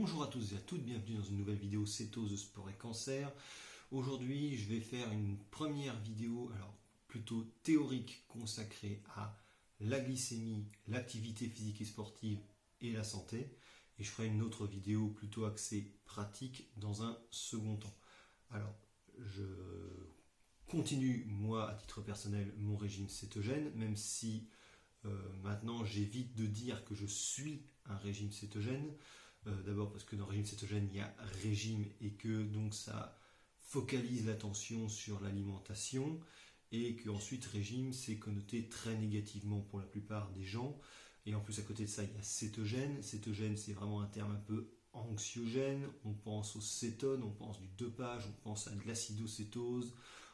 Bonjour à tous et à toutes, bienvenue dans une nouvelle vidéo cétose, sport et cancer. Aujourd'hui, je vais faire une première vidéo, alors plutôt théorique, consacrée à la glycémie, l'activité physique et sportive et la santé. Et je ferai une autre vidéo plutôt axée pratique dans un second temps. Alors, je continue, moi, à titre personnel, mon régime cétogène, même si maintenant j'évite de dire que je suis un régime cétogène. D'abord parce que dans le régime cétogène, il y a régime et que donc ça focalise l'attention sur l'alimentation et qu'ensuite régime c'est connoté très négativement pour la plupart des gens. Et en plus à côté de ça, il y a cétogène. Cétogène, c'est vraiment un terme un peu anxiogène. On pense au cétone, on pense du dopage, on pense à de l'acidocétose.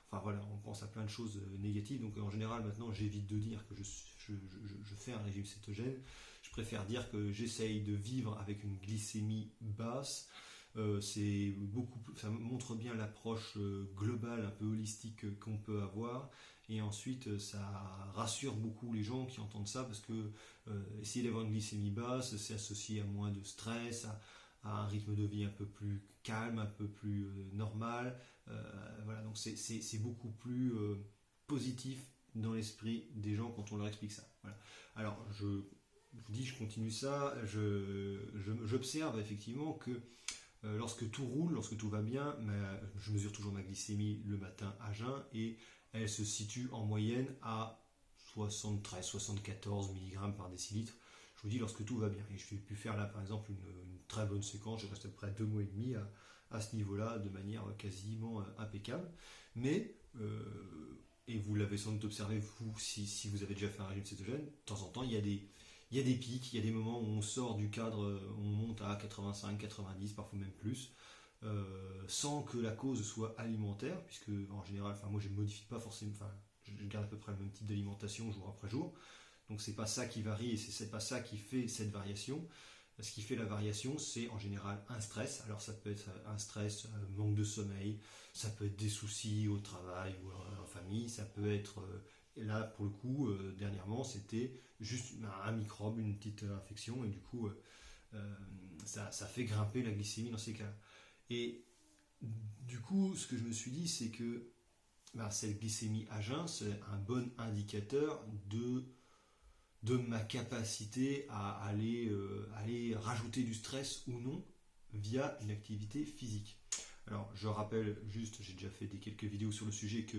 Enfin voilà, on pense à plein de choses négatives. Donc en général, maintenant, j'évite de dire que je fais un régime cétogène. Je préfère dire que j'essaye de vivre avec une glycémie basse. Ça montre bien l'approche globale, un peu holistique qu'on peut avoir. Et ensuite, ça rassure beaucoup les gens qui entendent ça parce que essayer d'avoir une glycémie basse, c'est associé à moins de stress, à un rythme de vie un peu plus calme, un peu plus normal. Voilà, donc c'est beaucoup plus positif dans l'esprit des gens quand on leur explique ça. Voilà. Alors, je vous dis, je continue ça, j'observe effectivement que lorsque tout roule, lorsque tout va bien, je mesure toujours ma glycémie le matin à jeun et elle se situe en moyenne à 73-74 mg par décilitre. Je vous dis lorsque tout va bien. Et je vais pu faire là par exemple une très bonne séquence, je reste à peu près 2 mois et demi à ce niveau-là de manière quasiment impeccable. Mais, et vous l'avez sans doute observé vous si vous avez déjà fait un régime cétogène, de temps en temps il y a des pics, il y a des moments où on sort du cadre, on monte à 85, 90, parfois même plus, sans que la cause soit alimentaire, puisque en général, moi je ne modifie pas forcément, je garde à peu près le même type d'alimentation jour après jour, donc c'est pas ça qui varie et c'est pas ça qui fait cette variation. Ce qui fait la variation, c'est en général un stress. Alors ça peut être un stress, manque de sommeil, ça peut être des soucis au travail ou en famille, ça peut être là, pour le coup, dernièrement, c'était juste un microbe, une petite infection, et du coup, ça fait grimper la glycémie dans ces cas-là. Et du coup, ce que je me suis dit, c'est que cette glycémie à jeun, c'est un bon indicateur de ma capacité à aller rajouter du stress ou non via une activité physique. Alors, je rappelle juste, j'ai déjà fait quelques vidéos sur le sujet, que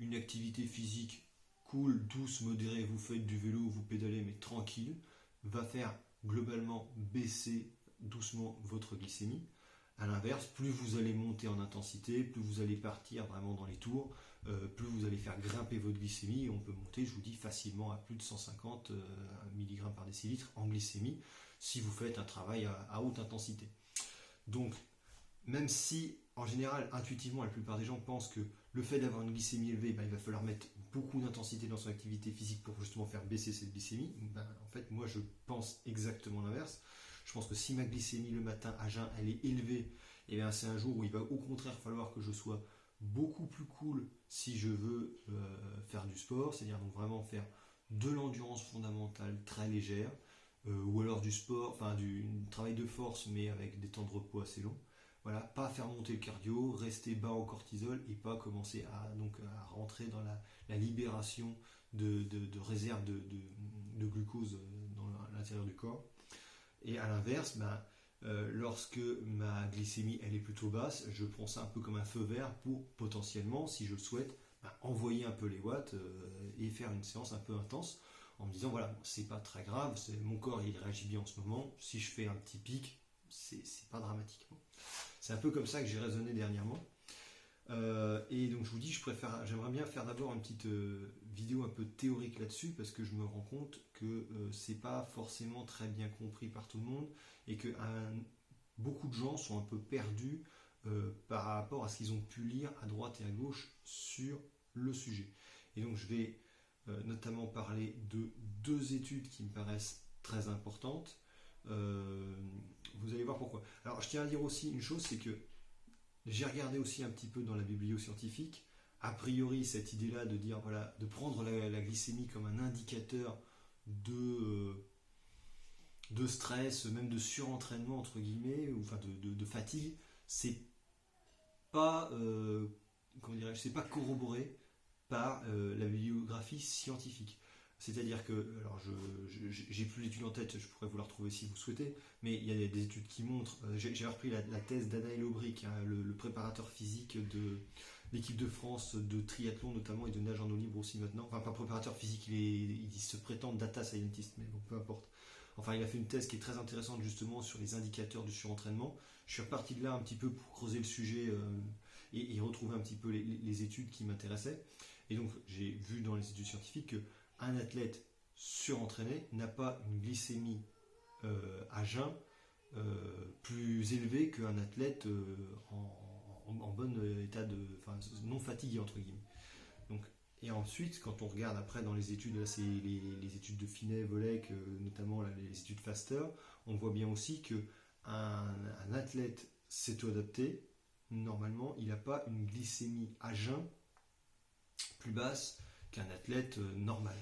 une activité physique cool, douce, modérée, vous faites du vélo, vous pédalez, mais tranquille, va faire globalement baisser doucement votre glycémie. A l'inverse, plus vous allez monter en intensité, plus vous allez partir vraiment dans les tours, plus vous allez faire grimper votre glycémie. On peut monter, je vous dis, facilement à plus de 150 mg par décilitre en glycémie si vous faites un travail à haute intensité. Donc, même si, en général, intuitivement, la plupart des gens pensent que le fait d'avoir une glycémie élevée, il va falloir mettre beaucoup d'intensité dans son activité physique pour justement faire baisser cette glycémie, en fait, moi, je pense exactement l'inverse. Je pense que si ma glycémie le matin à jeun, elle est élevée, et bien c'est un jour où il va au contraire falloir que je sois beaucoup plus cool si je veux faire du sport, c'est-à-dire donc vraiment faire de l'endurance fondamentale très légère, ou alors du sport, du travail de force mais avec des temps de repos assez longs. Voilà, pas faire monter le cardio, rester bas au cortisol et pas commencer à rentrer dans la libération de réserves de glucose dans l'intérieur du corps. Et à l'inverse, lorsque ma glycémie elle est plutôt basse, je prends ça un peu comme un feu vert pour potentiellement, si je le souhaite, envoyer un peu les watts et faire une séance un peu intense en me disant voilà, c'est pas très grave, mon corps il réagit bien en ce moment, si je fais un petit pic, c'est pas dramatique. C'est un peu comme ça que j'ai raisonné dernièrement. Et donc je vous dis, j'aimerais bien faire d'abord une petite vidéo un peu théorique là-dessus parce que je me rends compte que c'est pas forcément très bien compris par tout le monde et que beaucoup de gens sont un peu perdus par rapport à ce qu'ils ont pu lire à droite et à gauche sur le sujet. Et donc je vais notamment parler de 2 études qui me paraissent très importantes. Vous allez voir pourquoi. Alors je tiens à dire aussi une chose, c'est que j'ai regardé aussi un petit peu dans la biblioscientifique. A priori, cette idée-là de dire, de prendre la glycémie comme un indicateur de stress, même de surentraînement entre guillemets, ou enfin de fatigue, c'est pas, comment dirais-je, c'est pas corroboré par la bibliographie scientifique. C'est-à-dire que, alors j'ai plus l'étude en tête, je pourrais vous la retrouver si vous souhaitez, mais il y a des études qui montrent, j'ai repris la thèse d'Anaël Aubry, hein, le préparateur physique de l'équipe de France de triathlon notamment et de nage en eau libre aussi maintenant. Enfin, pas préparateur physique, il se prétend data scientist, mais bon, peu importe. Enfin, il a fait une thèse qui est très intéressante justement sur les indicateurs du surentraînement. Je suis reparti de là un petit peu pour creuser le sujet et retrouver un petit peu les études qui m'intéressaient. Et donc, j'ai vu dans les études scientifiques que un athlète surentraîné n'a pas une glycémie à jeun plus élevée qu'un athlète en bon état de, enfin, non fatigué entre guillemets. Donc, et ensuite, quand on regarde après dans les études, là c'est les études de Finet, Volek, notamment là, les études Faster, on voit bien aussi que un athlète céto-adapté, normalement, il n'a pas une glycémie à jeun plus basse qu'un athlète normal.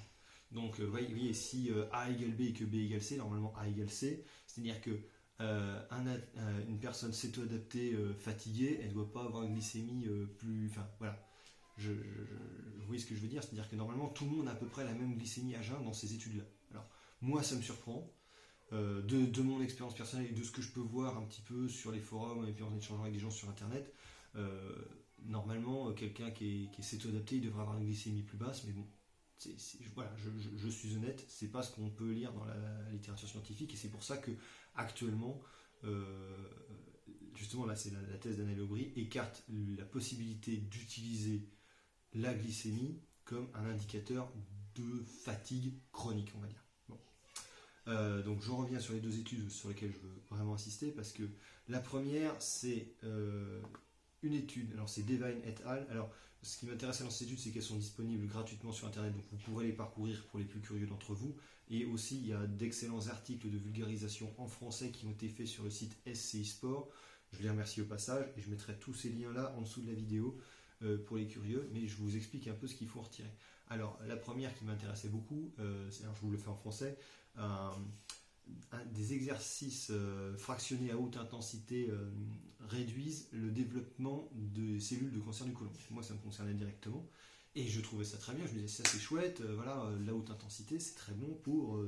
Donc, vous voyez, si A égale B et que B égale C, normalement A égale C, c'est-à-dire que une personne céto-adaptée fatiguée, elle ne doit pas avoir une glycémie plus... Enfin, voilà. Vous voyez ce que je veux dire? C'est-à-dire que normalement, tout le monde a à peu près la même glycémie à jeun dans ces études-là. Alors, moi, ça me surprend. De mon expérience personnelle et de ce que je peux voir un petit peu sur les forums et puis en échangeant avec des gens sur Internet, normalement, quelqu'un qui est céto-adapté, il devrait avoir une glycémie plus basse, mais bon, voilà, je suis honnête, c'est pas ce qu'on peut lire dans la littérature scientifique, et c'est pour ça que actuellement, justement là c'est la thèse d'Anaël Aubry, écarte la possibilité d'utiliser la glycémie comme un indicateur de fatigue chronique, on va dire. Bon. Donc je reviens sur les deux études sur lesquelles je veux vraiment insister, parce que la première c'est une étude, alors c'est Devine et al. Alors ce qui m'intéresse dans ces études, c'est qu'elles sont disponibles gratuitement sur Internet, donc vous pourrez les parcourir pour les plus curieux d'entre vous. Et aussi, il y a d'excellents articles de vulgarisation en français qui ont été faits sur le site SCI Sport. Je les remercie au passage, et je mettrai tous ces liens-là en dessous de la vidéo pour les curieux, mais je vous explique un peu ce qu'il faut en retirer. Alors, la première qui m'intéressait beaucoup, je vous le fais en français, des exercices fractionnés à haute intensité réduisent le développement de cellules de cancer du côlon. Moi, ça me concernait directement et je trouvais ça très bien. Je me disais, ça c'est chouette, voilà, la haute intensité, c'est très bon pour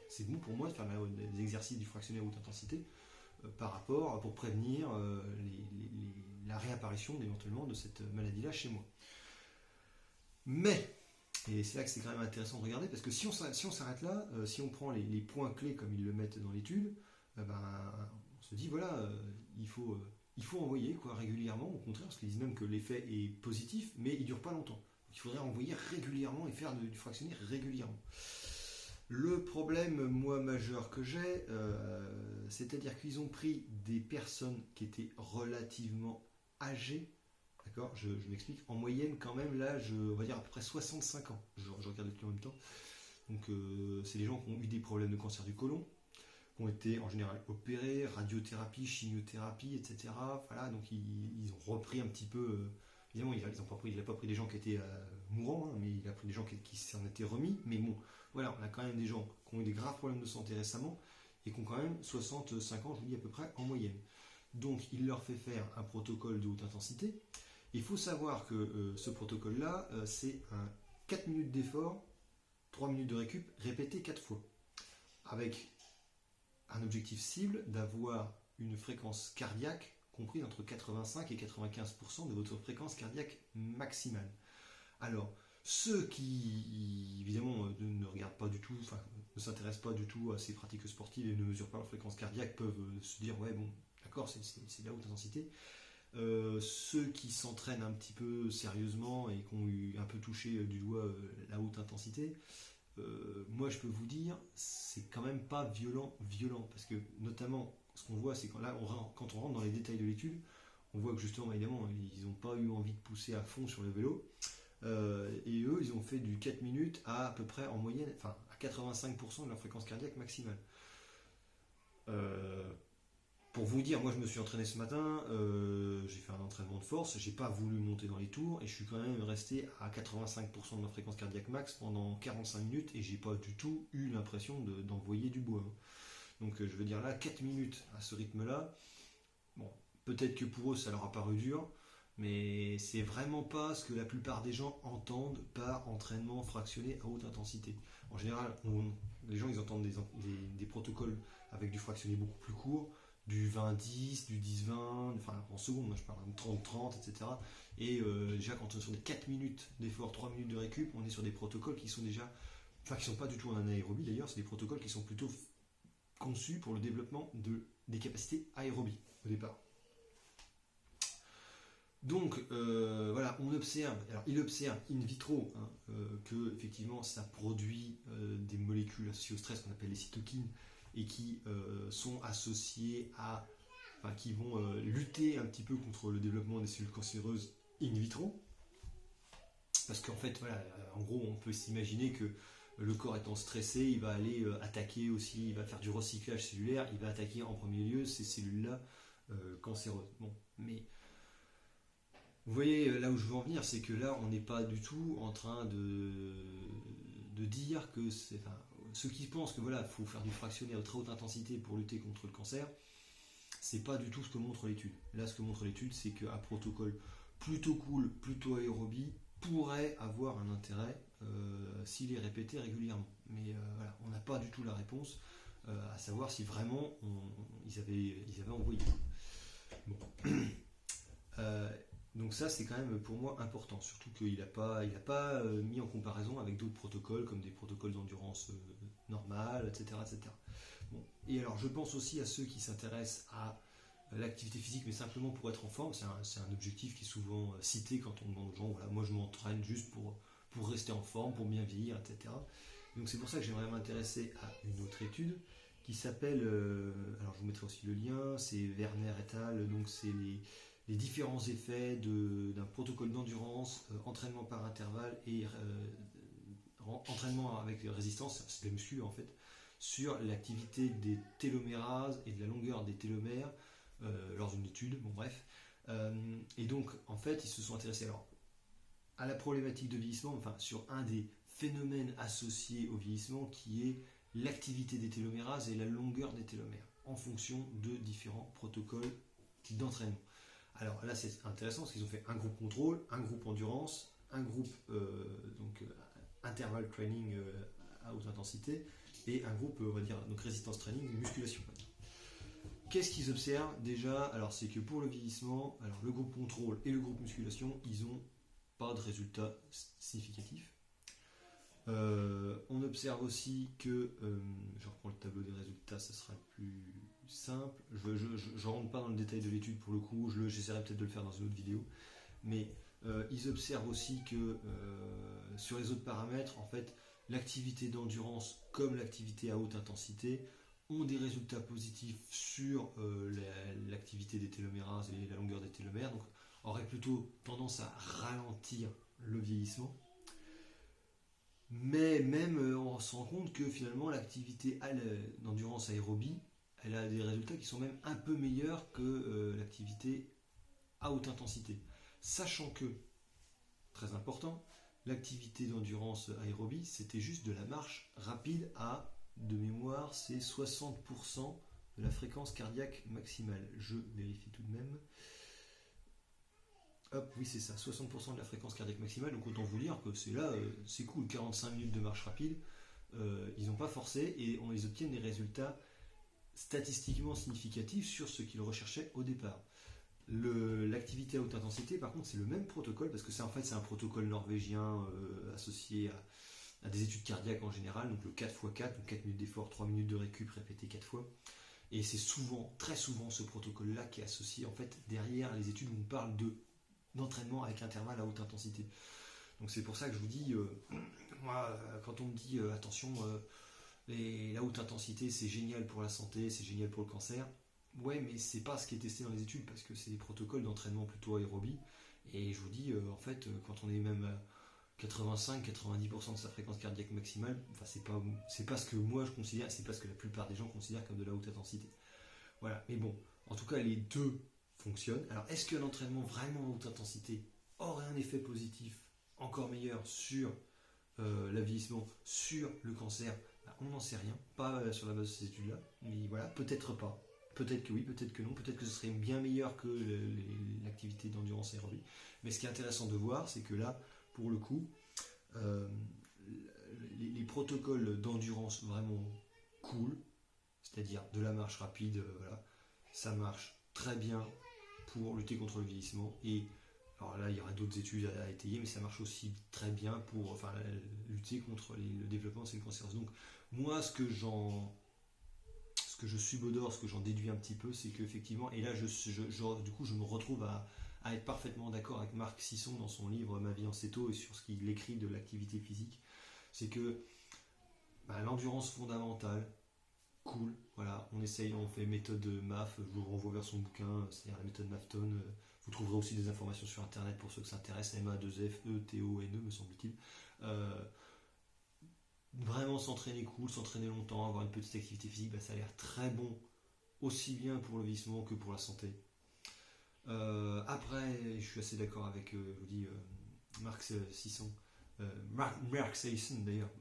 c'est bon pour moi de faire des exercices du fractionné à haute intensité pour prévenir la réapparition éventuellement de cette maladie-là chez moi. Mais et c'est là que c'est quand même intéressant de regarder, parce que si on s'arrête là, si on prend les points clés comme ils le mettent dans l'étude, on se dit voilà, il faut envoyer quoi, régulièrement, au contraire, parce qu'ils disent même que l'effet est positif, mais il ne dure pas longtemps. Il faudrait envoyer régulièrement et faire du fractionné régulièrement. Le problème, moi, majeur que j'ai, c'est-à-dire qu'ils ont pris des personnes qui étaient relativement âgées. D'accord, je m'explique. En moyenne, quand même, l'âge, on va dire à peu près 65 ans. Je regarde depuis en même temps. Donc, c'est des gens qui ont eu des problèmes de cancer du côlon, qui ont été en général opérés, radiothérapie, chimiothérapie, etc. Voilà, donc ils ont repris un petit peu. Évidemment, il n'a pas pris des gens qui étaient mourants, hein, mais il a pris des gens qui s'en étaient remis. Mais bon, voilà, on a quand même des gens qui ont eu des graves problèmes de santé récemment et qui ont quand même 65 ans, je vous dis à peu près, en moyenne. Donc, il leur fait faire un protocole de haute intensité. Il faut savoir que ce protocole-là, c'est un 4 minutes d'effort, 3 minutes de récup, répété 4 fois. Avec un objectif cible d'avoir une fréquence cardiaque comprise entre 85 et 95% de votre fréquence cardiaque maximale. Alors, ceux qui, évidemment, ne regardent pas du tout, enfin, ne s'intéressent pas du tout à ces pratiques sportives et ne mesurent pas leur fréquence cardiaque peuvent se dire, ouais, bon, d'accord, c'est de la haute intensité. Ceux qui s'entraînent un petit peu sérieusement et qui ont eu un peu touché du doigt la haute intensité, moi je peux vous dire, c'est quand même pas violent, parce que notamment ce qu'on voit, c'est quand on rentre dans les détails de l'étude, on voit que justement, évidemment, ils n'ont pas eu envie de pousser à fond sur le vélo, et eux, ils ont fait du 4 minutes à peu près en moyenne, enfin à 85% de leur fréquence cardiaque maximale. Pour vous dire, moi je me suis entraîné ce matin, j'ai fait un entraînement de force, j'ai pas voulu monter dans les tours et je suis quand même resté à 85% de ma fréquence cardiaque max pendant 45 minutes et j'ai pas du tout eu l'impression d'envoyer du bois. Donc je veux dire là, 4 minutes à ce rythme-là, bon, peut-être que pour eux ça leur a paru dur, mais c'est vraiment pas ce que la plupart des gens entendent par entraînement fractionné à haute intensité. En général, les gens ils entendent des protocoles avec du fractionné beaucoup plus court, du 20-10, du 10-20, enfin en secondes, moi je parle de 30-30, etc. Et déjà quand on est sur des 4 minutes d'effort, 3 minutes de récup, on est sur des protocoles qui sont déjà, enfin qui sont pas du tout en anaérobie d'ailleurs, c'est des protocoles qui sont plutôt conçus pour le développement des capacités aérobies au départ. Donc voilà, on observe, alors il observe in vitro que effectivement ça produit des molécules associées au stress qu'on appelle les cytokines et qui sont associées à, enfin, qui vont lutter un petit peu contre le développement des cellules cancéreuses in vitro. Parce qu'en fait, voilà, en gros, on peut s'imaginer que le corps étant stressé, il va aller attaquer aussi, il va faire du recyclage cellulaire, il va attaquer en premier lieu ces cellules-là cancéreuses. Bon, mais vous voyez là où je veux en venir, c'est que là on n'est pas du tout en train de dire que c'est. Enfin, ceux qui pensent que voilà, faut faire du fractionné à très haute intensité pour lutter contre le cancer, c'est pas du tout ce que montre l'étude. Là, ce que montre l'étude, c'est qu'un protocole plutôt cool, plutôt aérobie, pourrait avoir un intérêt s'il est répété régulièrement. Mais voilà, on n'a pas du tout la réponse à savoir si vraiment ils avaient envoyé. Bon. Donc ça c'est quand même pour moi important, surtout qu'il n'a pas mis en comparaison avec d'autres protocoles comme des protocoles d'endurance normale, etc. etc. Bon. Et alors je pense aussi à ceux qui s'intéressent à l'activité physique mais simplement pour être en forme, c'est un objectif qui est souvent cité quand on demande aux gens, voilà, moi je m'entraîne juste pour rester en forme, pour bien vieillir, etc. Donc c'est pour ça que j'aimerais m'intéresser à une autre étude qui s'appelle, alors je vous mettrai aussi le lien, c'est Werner et al, donc c'est les différents effets d'un protocole d'endurance, entraînement par intervalle et entraînement avec résistance, c'est la muscu en fait, sur l'activité des télomérases et de la longueur des télomères lors d'une étude, bon bref. Et donc en fait ils se sont intéressés alors à la problématique de vieillissement, enfin sur un des phénomènes associés au vieillissement qui est l'activité des télomérases et la longueur des télomères en fonction de différents protocoles d'entraînement. Alors là c'est intéressant parce qu'ils ont fait un groupe contrôle, un groupe endurance, un groupe interval training à haute intensité et un groupe on va dire donc résistance training, musculation. Qu'est-ce qu'ils observent déjà? Alors c'est que pour le vieillissement, alors le groupe contrôle et le groupe musculation, ils n'ont pas de résultats significatifs. On observe aussi que, je reprends le tableau des résultats, ça sera plus simple. Je ne rentre pas dans le détail de l'étude pour le coup, j'essaierai peut-être de le faire dans une autre vidéo. Mais ils observent aussi que sur les autres paramètres, en fait, l'activité d'endurance comme l'activité à haute intensité ont des résultats positifs sur l'activité des télomérases et la longueur des télomères, donc aurait plutôt tendance à ralentir le vieillissement. Mais même on se rend compte que finalement l'activité d'endurance aérobie, elle a des résultats qui sont même un peu meilleurs que l'activité à haute intensité. Sachant que, très important, l'activité d'endurance aérobie, c'était juste de la marche rapide à, de mémoire, c'est 60% de la fréquence cardiaque maximale. Je vérifie tout de même. Hop, oui c'est ça, 60% de la fréquence cardiaque maximale, donc autant vous dire que c'est là, c'est cool, 45 minutes de marche rapide, ils n'ont pas forcé et on les obtient des résultats statistiquement significatifs sur ce qu'ils recherchaient au départ. L'activité à haute intensité, par contre, c'est le même protocole, parce que c'est en fait c'est un protocole norvégien associé à des études cardiaques en général, donc le 4x4, donc 4 minutes d'effort, 3 minutes de récup répété 4 fois. Et c'est souvent, très souvent, ce protocole-là qui est associé en fait derrière les études où on parle d'entraînement avec intervalle à haute intensité. Donc c'est pour ça que je vous dis, moi, quand on me dit attention, la haute intensité c'est génial pour la santé, c'est génial pour le cancer, ouais mais c'est pas ce qui est testé dans les études parce que c'est des protocoles d'entraînement plutôt aérobie et je vous dis en fait quand on est même à 85-90% de sa fréquence cardiaque maximale, enfin c'est pas ce que moi je considère, c'est pas ce que la plupart des gens considèrent comme de la haute intensité. Voilà, mais bon, en tout cas les deux fonctionnent. Alors est-ce qu'un entraînement vraiment à haute intensité aurait un effet positif encore meilleur sur l'aviissement, sur le cancer? on n'en sait rien, pas sur la base de ces études-là, mais voilà, peut-être pas. Peut-être que oui, peut-être que non, peut-être que ce serait bien meilleur que l'activité d'endurance aérobie. Mais ce qui est intéressant de voir, c'est que là, pour le coup, euh, les protocoles d'endurance vraiment cool, c'est-à-dire de la marche rapide, voilà, ça marche très bien pour lutter contre le vieillissement. Et alors là, il y aura d'autres études à étayer, mais ça marche aussi très bien pour lutter contre le développement de ces cancers. Donc moi, ce que je subodore, ce que j'en déduis un petit peu, c'est qu'effectivement, et là, du coup, je me retrouve à être parfaitement d'accord avec Marc Sisson dans son livre Ma vie en céto et sur ce qu'il écrit de l'activité physique, c'est que l'endurance fondamentale, cool, voilà, on essaye, on fait méthode MAF, je vous renvoie vers son bouquin, c'est-à-dire la méthode MAFTON, vous trouverez aussi des informations sur internet pour ceux que ça intéresse, MA2FETONE me semble-t-il. Vraiment s'entraîner cool, s'entraîner longtemps, avoir une petite activité physique, ça a l'air très bon, aussi bien pour le vieillissement que pour la santé. Après, je suis assez d'accord avec, je vous dis, Marc Sisson, Mark Sisson d'ailleurs,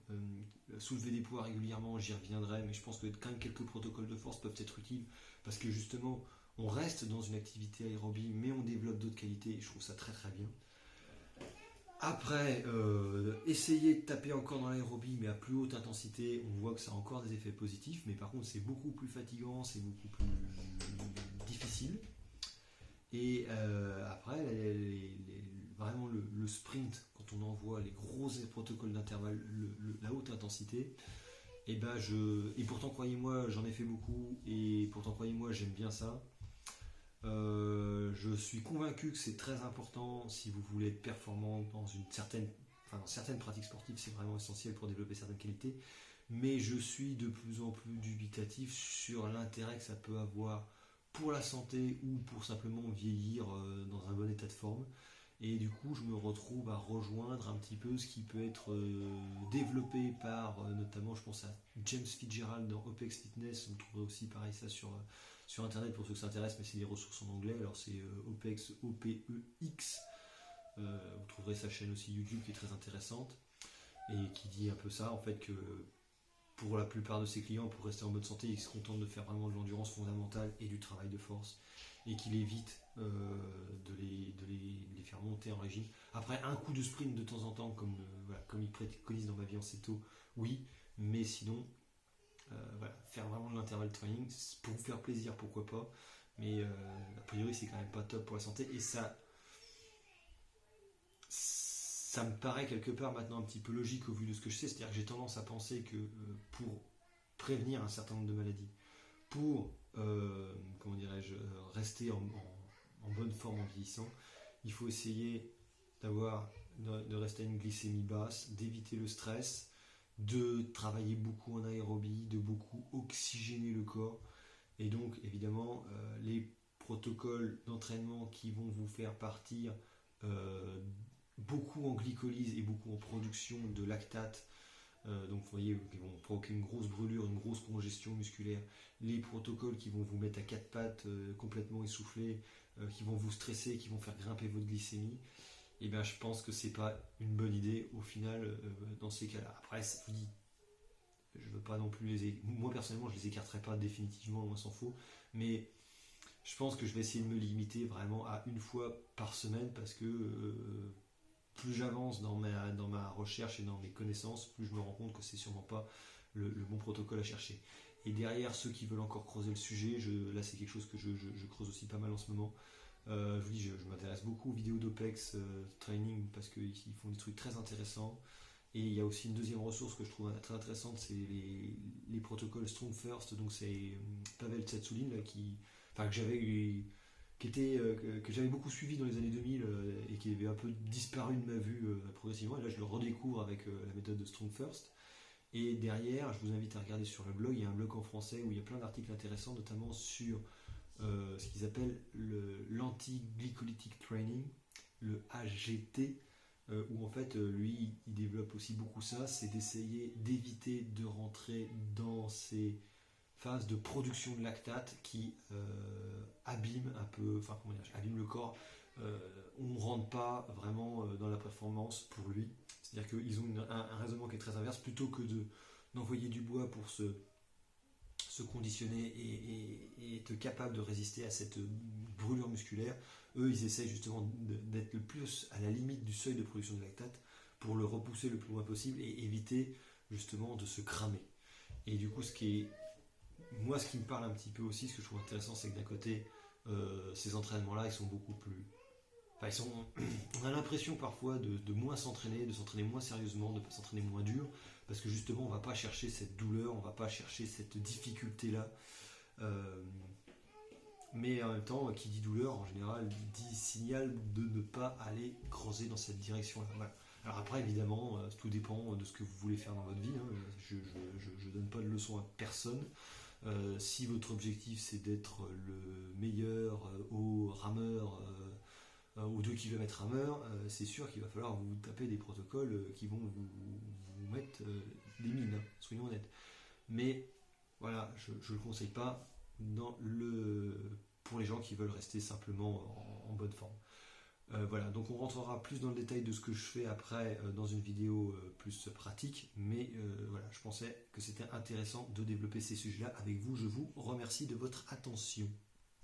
soulever des poids régulièrement, j'y reviendrai, mais je pense que quand même quelques protocoles de force peuvent être utiles, parce que justement, on reste dans une activité aérobie, mais on développe d'autres qualités, et je trouve ça très très bien. Après, essayer de taper encore dans l'aérobie, mais à plus haute intensité, on voit que ça a encore des effets positifs, mais par contre c'est beaucoup plus fatigant, c'est beaucoup plus difficile. Et après, vraiment le sprint, quand on envoie les gros protocoles d'intervalle, la haute intensité, et pourtant croyez-moi, j'en ai fait beaucoup, et pourtant croyez-moi, j'aime bien ça. Je suis convaincu que c'est très important si vous voulez être performant dans certaines pratiques sportives, c'est vraiment essentiel pour développer certaines qualités. Mais je suis de plus en plus dubitatif sur l'intérêt que ça peut avoir pour la santé ou pour simplement vieillir dans un bon état de forme. Et du coup, je me retrouve à rejoindre un petit peu ce qui peut être développé par, notamment, je pense à James Fitzgerald dans OPEX Fitness. On trouve aussi pareil ça sur internet pour ceux que ça intéresse, mais c'est des ressources en anglais. Alors c'est OPEX, OPEX. Vous trouverez sa chaîne aussi YouTube qui est très intéressante et qui dit un peu ça, en fait, que pour la plupart de ses clients, pour rester en bonne santé, ils se contentent de faire vraiment de l'endurance fondamentale et du travail de force, et qu'il évite de les faire monter en régime. Après, un coup de sprint de temps en temps, comme il préconise dans Ma vie en céto, oui, mais sinon, faire vraiment de l'intervalle training, pour vous faire plaisir, pourquoi pas, mais a priori, c'est quand même pas top pour la santé, et ça me paraît quelque part maintenant un petit peu logique au vu de ce que je sais, c'est-à-dire que j'ai tendance à penser que pour prévenir un certain nombre de maladies, pour rester en bonne forme en vieillissant, il faut essayer de rester à une glycémie basse, d'éviter le stress, de travailler beaucoup en aérobie, de beaucoup oxygéner le corps, et donc évidemment les protocoles d'entraînement qui vont vous faire partir beaucoup en glycolyse et beaucoup en production de lactate, donc vous voyez, qui vont provoquer une grosse brûlure, une grosse congestion musculaire, les protocoles qui vont vous mettre à quatre pattes complètement essoufflés, qui vont vous stresser, qui vont faire grimper votre glycémie, et bien je pense que c'est pas une bonne idée au final dans ces cas-là. Après, ça vous dit, je veux pas non plus moi personnellement je les écarterai pas définitivement, loin s'en faut, mais je pense que je vais essayer de me limiter vraiment à une fois par semaine, parce que plus j'avance dans ma recherche et dans mes connaissances, plus je me rends compte que c'est sûrement pas le bon protocole à chercher. Et derrière, ceux qui veulent encore creuser le sujet, là c'est quelque chose que je creuse aussi pas mal en ce moment. Je vous dis, je m'intéresse beaucoup aux vidéos d'OPEX Training, parce qu'ils font des trucs très intéressants. Et il y a aussi une deuxième ressource que je trouve très intéressante, c'est les protocoles Strong First. Donc c'est Pavel Tsatsouline que j'avais beaucoup suivi dans les années 2000 et qui avait un peu disparu de ma vue progressivement. Et là, je le redécouvre avec la méthode de Strong First. Et derrière, je vous invite à regarder sur le blog. Il y a un blog en français où il y a plein d'articles intéressants, notamment sur ce qu'ils appellent l'anti-glycolytic training, le AGT, où en fait, lui, il développe aussi beaucoup ça. C'est d'essayer d'éviter de rentrer dans ces phase de production de lactate qui abîme un peu, abîme le corps. On ne rentre pas vraiment dans la performance pour lui. C'est-à-dire qu'ils ont un raisonnement qui est très inverse. Plutôt que de d'envoyer du bois pour se conditionner et être capable de résister à cette brûlure musculaire. Eux, ils essaient justement d'être le plus à la limite du seuil de production de lactate pour le repousser le plus loin possible et éviter justement de se cramer. Et du coup, ce qui me parle un petit peu aussi, ce que je trouve intéressant, c'est que d'un côté, ces entraînements-là, ils sont beaucoup plus... Enfin, on a l'impression parfois de moins s'entraîner, de s'entraîner moins sérieusement, de s'entraîner moins dur, parce que justement, on ne va pas chercher cette douleur, on ne va pas chercher cette difficulté-là. Mais en même temps, qui dit douleur, en général, dit signal de ne pas aller creuser dans cette direction-là. Voilà. Alors après, évidemment, tout dépend de ce que vous voulez faire dans votre vie. Hein. Je ne donne pas de leçons à personne. Si votre objectif, c'est d'être le meilleur au rameur, aux 2 km rameur, c'est sûr qu'il va falloir vous taper des protocoles qui vont vous mettre des mines, hein, soyons honnêtes. Mais voilà, je ne le conseille pas pour les gens qui veulent rester simplement en bonne forme. Voilà, donc on rentrera plus dans le détail de ce que je fais après dans une vidéo plus pratique, mais voilà, je pensais que c'était intéressant de développer ces sujets-là avec vous. Je vous remercie de votre attention.